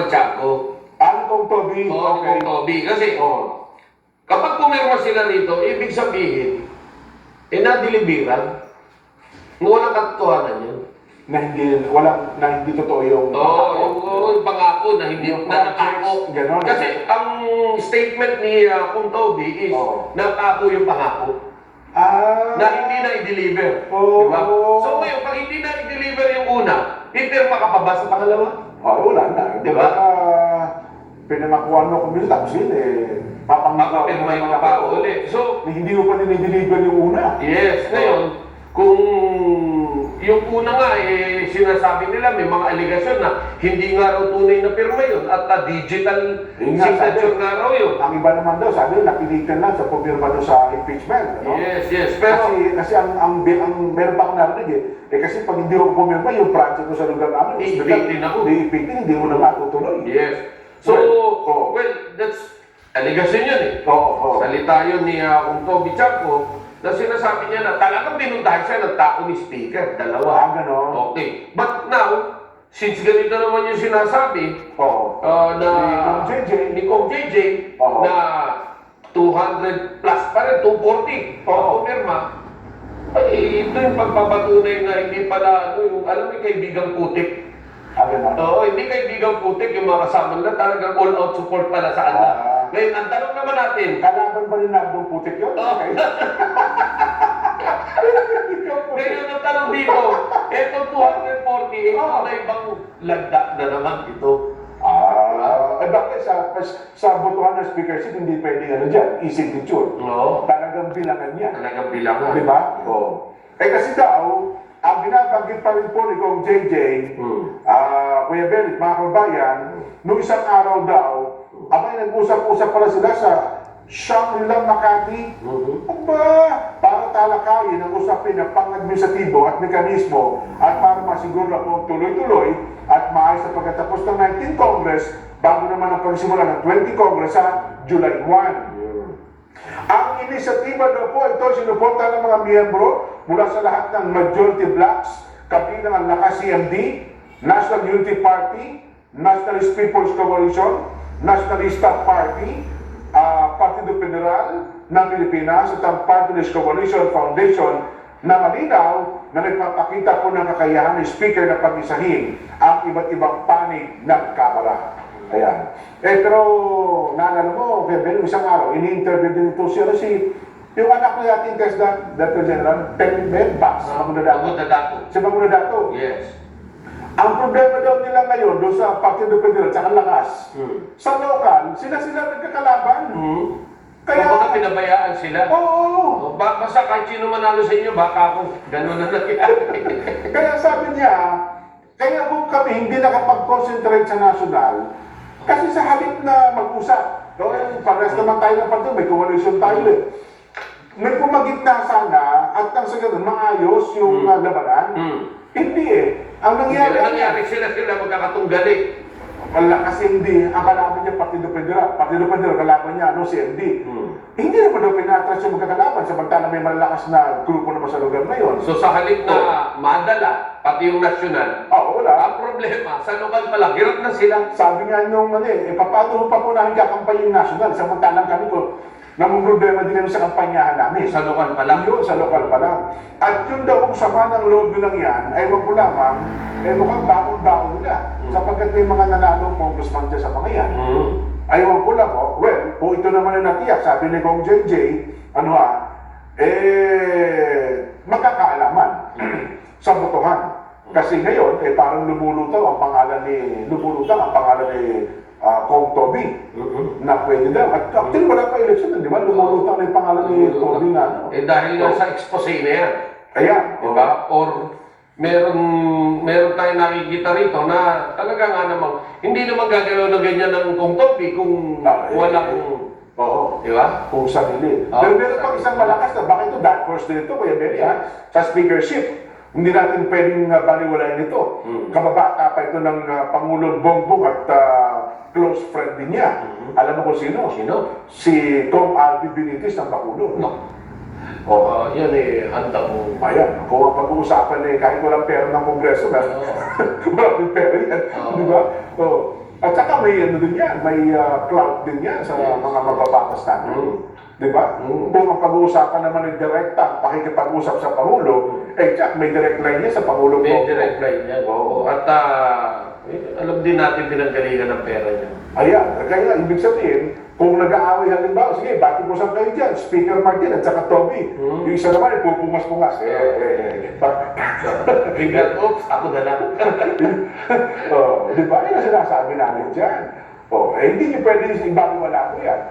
Congressman Chaco. Ano kong Toby? Oo, Okay. ni Toby. Kasi Oh. kapag pumirma sila rito, ibig sabihin, na-deliveran. Walang katotohanan yun. Na hindi totoo yung Oo, yung pangako na hindi Yung na nakako. ganon. Kasi ang statement ni Kung Toby is nakako yung pangako. Na hindi na i-deliver. Oo. Diba? So ngayon, pag hindi na i-deliver yung una, pipirma ka pa ba sa pangalawa? Wala na. Diba? Pinamakuha mo kung tapos yun Mapapirma yung pa uli. So, hindi mo pa dinideliver yung una. yes, ngayon, kung yung una nga, sinasabi nila, may mga aligasyon na hindi nga raw tunay na pirma yun at digital signature nga raw yun. Ang iba naman daw, sabi nila, napilitan lang sa pumirma doon sa impeachment. Ano? Yes. Pero, kasi ang meron pa akong narinig kasi pag hindi ako pumirma, yung project ko sa lugar namin, iipiktin ako. Hindi mo na matutuloy. Yes. So, well, that's aligasyon yun eh. Salita yun ni Kung Toby Chaco na sinasabi niya na talagang binuntahan siya ng tako ni Speaker. Dalawa. Gano'n. Okay. But now, since ganito naman yung sinasabi na ni Kong JJ na 200 plus pa rin, 240 pumirma, ay ito yung pagpapatunay na hindi pala, yung, alam mo yung kaibigang putik. Oo, hindi kaibigang putik yung mga kasama nila, talagang all-out support pala sa kanila. Ngayon, ang tanong naman natin, kalaban ba ni Nagdong putik yun? ngayon ang tanong dito, etong 240, ito na ibang lagda na naman ito. Bakit sa botohan ng speakership hindi pwedeng dyan, e-signature. Talagang bilangan niya. Talagang bilangan. Di ba? Kasi daw, ang binabanggit pa rin po ni Kong JJ, Kuya Berit, mga kabayan, noong isang araw daw, abay nag-usap-usap pala sila sa Shangri-La Makati. Para talakayin ang usapin ng pang-administratibo at mekanismo at para masiguro na po tuloy-tuloy at maayos na pagkatapos ng 19th Congress bago naman ang pagsimula ng 20th Congress sa July 1. Ang inisyatiba daw po ito sinuporta ng mga miyembro mula sa lahat ng majority blocks, kabilang ang Lakas CMD, National Unity Party, Nationalist People's Coalition, Nationalista Party, Partido Federal ng Pilipinas at ang Party List Coalition Foundation na malinaw na nagpapakita po ng kakayahan ng speaker na pag-isahin ang iba't ibang panig ng Kamara. Ayan. Pero, naalala mo, Kevin, isang araw, ini-interview din ito siya yung anak ni ating Tesla, Dr. General, Pemben Bax, sa Mamunadato. Sa Mamunadato. Yes. Ang problema daw nila ngayon doon sa Partido Federal at Lakas, sa lokal, sila nagkakalaban. Kaya baka pinabayaan sila. Oo. Basta kahit sino manalo sa inyo, baka ako gano'n na nangyari. Kaya sabi niya, kaya kung kami hindi nakapag-concentrate sa national, kasi sa halip na mag-usap, parehas naman tayo ng partido, may coalition tayo may pumagitna sana at nang sa ganun, maayos yung labanan. Hindi Ang nangyari sila magkakatunggali. Wala kasi hindi. Ang kalaban niya Partido Federal. Partido Federal, kalaban niya, CMD. Hindi naman daw pinatras yung magkakalaban samantala may malakas na grupo naman sa lugar na yun. So sa halip na madala, pati yung nasyonal, wala. ang problema, sa lokal pala, hirap na sila. Sabi nga nung paano pa po namin kakampanya yung nasyonal samantalang kami ko namang problema din namin sa kampanyahan namin. Sa lokal pa lang. Yun, sa lokal pa lang. At yun daw kung sama ng loob lang yan, ay wag po lamang, mukhang baon-baon nila. Sapagkat may mga nanalo congressman dyan sa mga yan. Ay wag po lang, ito naman ang natiyak, sabi ni Kong JJ, magkakaalaman sa botohan. Kasi ngayon, parang lumulutang ang pangalan ni Kong Toby na pwede daw. At actually wala pa eleksyon, di ba? Lumulutang na yung pangalan ni Toby na. Dahil nga sa expose na yan. Ayan. Diba? Or meron tayong nakikita rito na talaga nga namang hindi naman gagalaw na ganyan ng Kong Toby kung walang Oo. di ba? Kung sarili. Pero meron pang isang malakas na, baka ito dark horse din ito, Kuya Benny, sa speakership. Hindi natin pwedeng baliwalayin ito. Kababata pa ito ng Pangulong Bongbong at close friend din niya. Alam mo kung sino? Si Kong Alvin Benitez ng Bacolod. Yan handa mo. Ayan, kung ang pag-uusapan kahit walang pera ng Kongreso, walang pera yan. Di ba? At saka may ano din yan, may clout din yan sa mga mababatas natin. Di ba? Kung mapag-uusapan naman ng direkta, pakikipag-usap sa Pangulo, may direct line niya sa Pangulo. May direct line yan. Oo. At alam din natin pinanggalingan ng pera niya. Ayan, kaya ibig sabihin, kung nag-aaway halimbawa, sige, bakit mo saan kayo dyan? Speaker Martin at saka Toby. Yung isa naman, pupumas-pungas. Biglang, oops, ako na lang. Di ba? Yan ang sinasabi namin dyan. Hindi niyo pwede ibaliwala ko yan.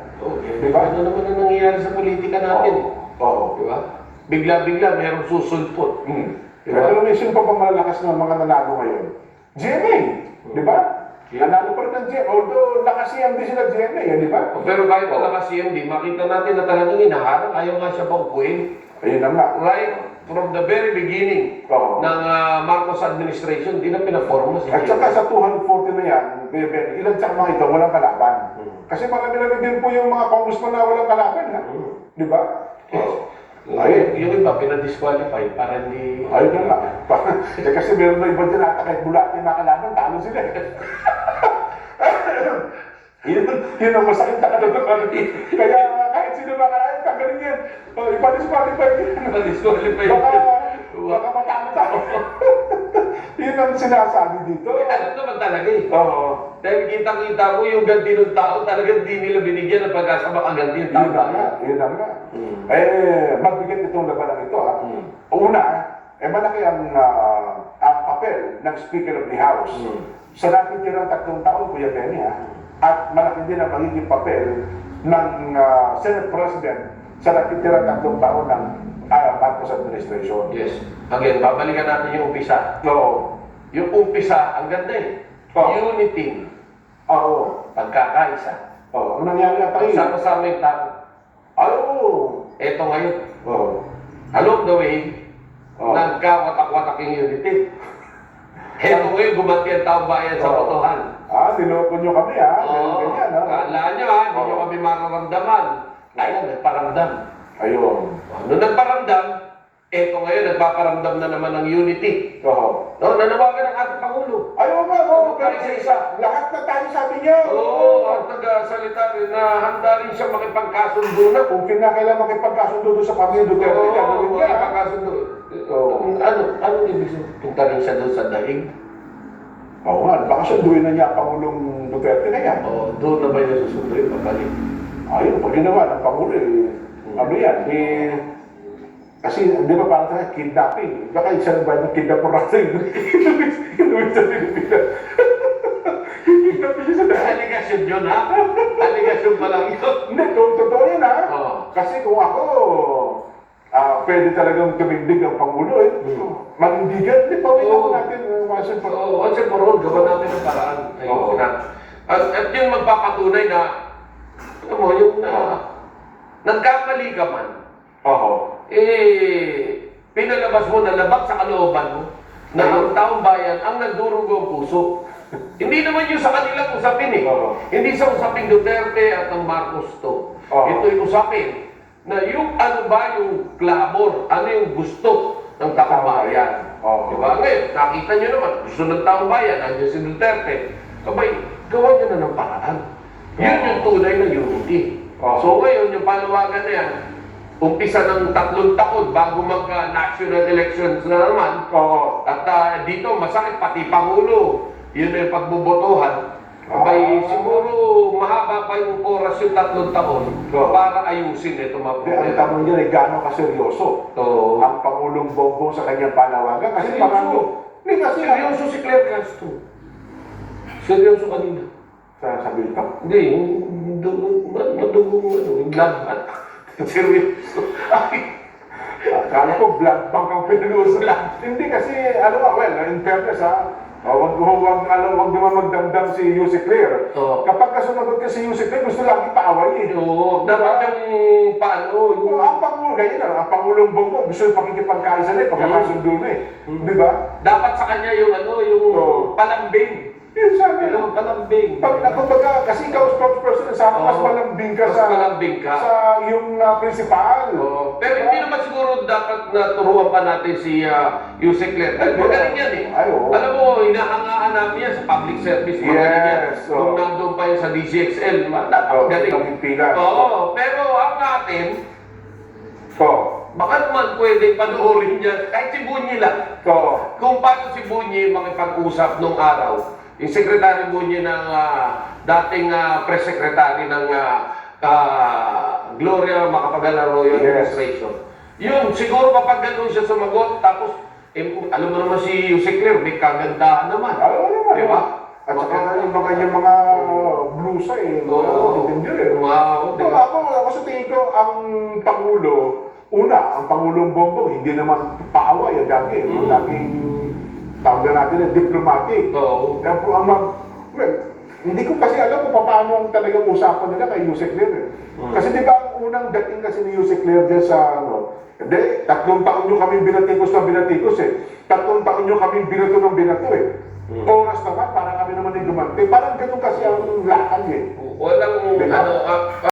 Di ba? Ano naman ang nangyayari sa politika natin? Di ba? Bigla-bigla, mayroong susulpot. Pero minsan pa malalakas ng mga nanalo ngayon. GMA, di ba? Nanalo pa rin ng GMA. Although nakasiyam din sila GMA, di ba? Pero kahit wala kasi yun, makita natin na talagang inaharang. Ayaw nga siya paupuin. Ayun na nga. Right from the very beginning ng Marcos administration, di na pinaforma si At saka sa 240 na yan, ilan sa mga ito, walang kalaban. Kasi marami din po yung mga congressman na walang kalaban, ha? Di ba? Yung iba, pinadisqualify para hindi... Ayun na nga. Kasi meron na iba dyan ata kahit bulati na kalaban, talo sila. Yun ang masakit na katotohanan. Kaya kahit sino makalaban, tanggalin yan. Ipadisqualify yan. Pinadisqualify. Baka matalo tayo. Yun ang sinasabi dito. Alam naman talaga eh. Oo. Dahil kita-kita mo yung ganti ng tao, talagang di nila binigyan ng pag-asa makaganti yung Yun tao. na nga. Yun na nga. Mabigat itong labanan ito, ha? Una, malaki ang papel ng Speaker of the House. Sa natitirang 3 taon, Kuya Benny, ha? At malaki din ang magiging papel ng Senate President sa natitirang 3 taon ng Marcos administration. Yes. Again, babalikan natin yung umpisa. Oo. Yung umpisa, ang ganda eh. Unity. Oo. Pagkakaisa. Oo. Ang nangyari na tayo. Sama-sama yung tao. Oo. Eto ngayon. Oo. Along the way, Oo. nagkawatak-watak yung unity. Eto ngayon, gumanti ang taong bayan sa botohan. Niloko nyo kami, ha? Oo. Ganyan, ha? Kala nyo ha, hindi nyo kami mararamdaman. Kaya nagparamdam. Ayun. Nung nagparamdam, eto ngayon, nagpaparamdam na naman ng unity. Oo. Nanawagan ang ating Pangulo. Ayaw nga, oo. Pero isa-isa. Lahat na tayo sabi niya. Oo, at nagsalita rin na handa rin siya makipagkasundo na. Kung kinakailangan makipagkasundo doon sa pamilya Duterte, gagawin niya. Makipagkasundo. Ano ibig sabihin? Punta rin siya doon sa dahig? Oo nga, baka sunduin na niya ang Pangulong Duterte na yan. Oo, doon na ba yung susunduin? Pabalik. Ayun, pag ginawa ng Pangulo, ano yan, kasi di ba parang tayo, kidnapping. Baka isa na ba yung kidnap or natin? Inuwi sa Pilipinas. Kidnapping siya sa dahil. Aligasyon yun ha? Aligasyon pa lang yun. Hindi, totoo yan ha. Oo. Kasi kung ako, pwede talagang tumindig ang Pangulo manindigan, di pa ako natin, Masin pa. Oo, once and for all, gawa natin ang paraan. Ayun na. At yun magpapatunay na, ano mo, yung nagkamali ka man, pinalabas mo na labag sa kalooban mo, na ang taong bayan ang nagdurugo ang puso. Hindi naman yung sa kanilang usapin eh. Hindi sa usapin Duterte at ng Marcos to. Ito'y usapin na yung ano ba yung clamor, ano yung gusto ng taong bayan. Diba? Ngayon, nakita nyo naman, gusto ng taong bayan, nandiyan si Duterte. Abay, gawa nyo na ng paraan. Yun yung tunay na unity. So ngayon, yung panawagan na yan, umpisa ng 3 taon bago mag-national elections na naman. At dito, masakit pati Pangulo. Yun yung pagbubotohan. Abay, siguro mahaba pa yung oras yung 3 taon para ayusin ito Ang tanong niya ay gano'ng kaseryoso ang Pangulong Bongbong sa kanyang panawagan. Kasi parang, hindi kasi seryoso si Claire Castro. Seryoso kanina. sasabihin ka. Hindi, yung blood. Seryoso. Kala ko blood bank ang pinag-uusapan. Hindi kasi, in fairness huwag naman magdamdam si Yusek Claire. Kapag kasunagot ka si Yusek Claire, gusto lagi paaway Oo, dapat yung paano. Ang Pangulo, ganyan ang Pangulong Bongbong, gusto yung pakikipagkaisa na pagkakasundo na Di ba? Dapat sa kanya yung yung palambing. Yun sana. Pero palambing. Kumbaga, kasi ikaw spokesperson, sana mas Oo. malambing ka Mas sa malambing ka. sa yung principal. Oo. Pero hindi naman siguro dapat na turuan pa natin si Yusek Ler. Dahil magaling yan eh. Ay, oo. Alam mo, hinahangaan namin yan sa public service. Magaling yan. Yes, oo. Nung nandun pa yan sa DCXL, Oo, napakagaling. Pilipinas. Oo, pero ang atin, Oo. baka naman pwede panoorin niya, kahit si Bunyi lang. Oo. Kung paano si Bunyi makipag-usap nung araw, yung sekretary Bunyi ng dating press secretary ng Gloria Macapagal Arroyo Yes. Administration. Yun, siguro kapag ganun siya sumagot, tapos, alam mo naman si Yusek Ler, may kagandahan naman. Alam mo naman. Di ba? At saka yung mga kanyang mga blusa eh. Oo. Hindi eh. Wow, di Diba, ba? ako sa tingin ko, ang Pangulo, ang Pangulong Bongbong, hindi naman paaway, dati. Laging, tawag na natin, diplomatic. Oo. Kaya po, well, hindi ko kasi alam kung paano ang talagang usapan nila kay Yusek Ler. Eh. Kasi di ba ang unang dating kasi ni Yusek Ler dyan sa, hindi, 3 taon nyo kami binatikos na binatikos eh. 3 taon nyo kami binato ng binato eh. Oras naman, para kami naman yung gumanti. Parang ganun kasi ang lakad eh. Walang, Diba?